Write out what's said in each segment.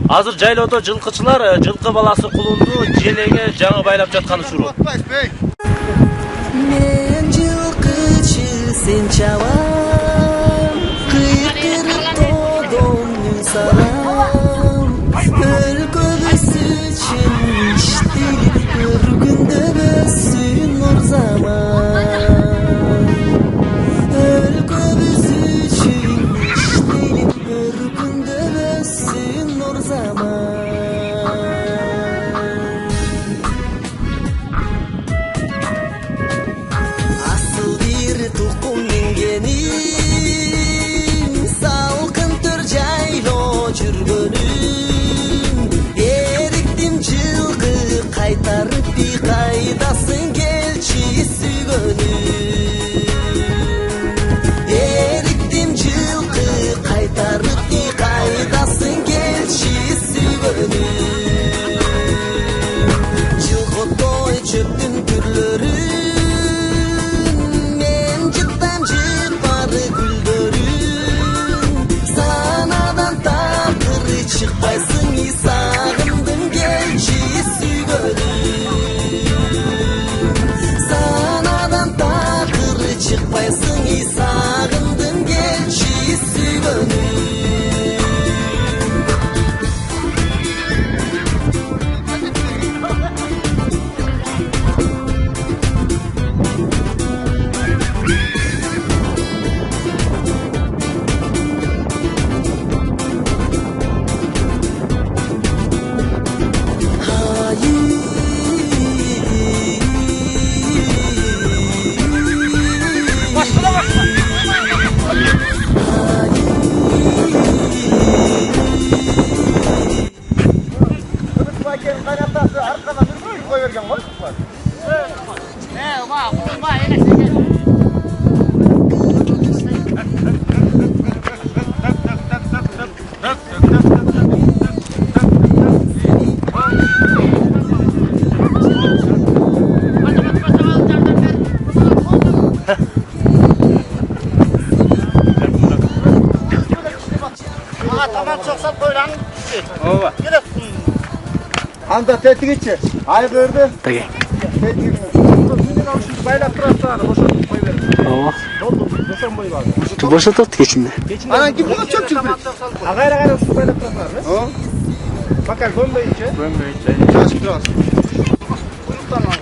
Азыр жайлоодо жылкычылар жылкы баласы кулунду желеге жаңы байлап жатканы суроо. Мен жылкычы сен чабам, кыйкырып тодоңдун салам. Өлкөбүз үчүн иштелип көргүндө өссүн нур заман. Өлкөбүз үчүн иштелип көргүндө өссүн нур заман. Asıl bir tukum mingenim, salkın tör jaylo жүргөнүм. Эрикtim жылкы кайтарып би кайдасың келчи сүйгөнүм. Эрикtim жылкы кайтарып би кайдасың келчи сүйгөнүм. Жылкытой чөптүн түрлөрүн, мен жыттам жыпары гүлдөрүн. Санадан такыры чыкпайсың, сагындым келчи сүйгөнүм. Санадан такыры чыкпайсың, сагындым келчи сүйгөнүм. Kaynatası arkana bir koy vergen var. Tamam çok sal koylan. Ova. Gel. Anda tetigiçi. Ay gördü. Peki. Tetigiçi. Şimdi baylap turaslar. Boşaltıp koy verin. Ооба. Doldu. Boşan boyu var. Boşaltat keçинде. Ana kim bunu çöp çöp. Agayra su baylap turaslar. O. Bakar gömbeyiçi. Gömbeyiçi. Çaşık turas. Tamam.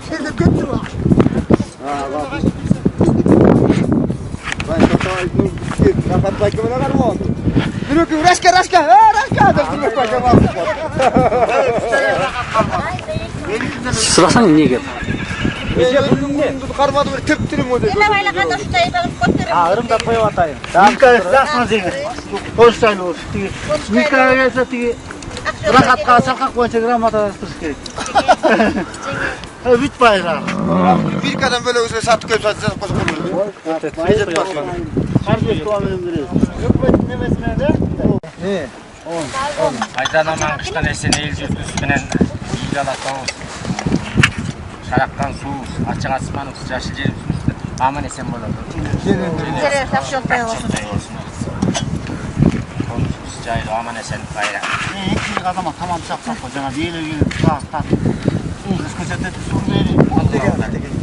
Şimdi götür bak. Ha bak. Ben tatay bunu rahat bakımına var mı? Yürü raşka raşka. Raşka da kimi bakım var. Сурасаң эмнеге? Эже бүгүнгү кармады бир тептирим о деп. Эне байлaganda ушундай багып көтөрөм. Ырымдап коюп атайын. Мика жаксына жеңе. Коштайлы болуш. Тиги Мика келсе тиги рахатка чалкак боюнча грамота туруш керек. Бүт байра. Микадан бөлө өзү сатып келип жатса кошо болот. Мезет башка. Карбез туа менен беребиз. Өкмөт немесине де? Айдан аман кыштан эсен эл жұртыбыз менен үй алатабыз. Шарактан суубуз, ачык асманыбыз, жашыл жерибиз аман эсен болот. Жере жакшы жолтой болсун. Конусубуз жайлуу аман эсен байра. Экинчи азамат тамам чаксак, жана бийлер келип, так. Көзөтөт, суу берип.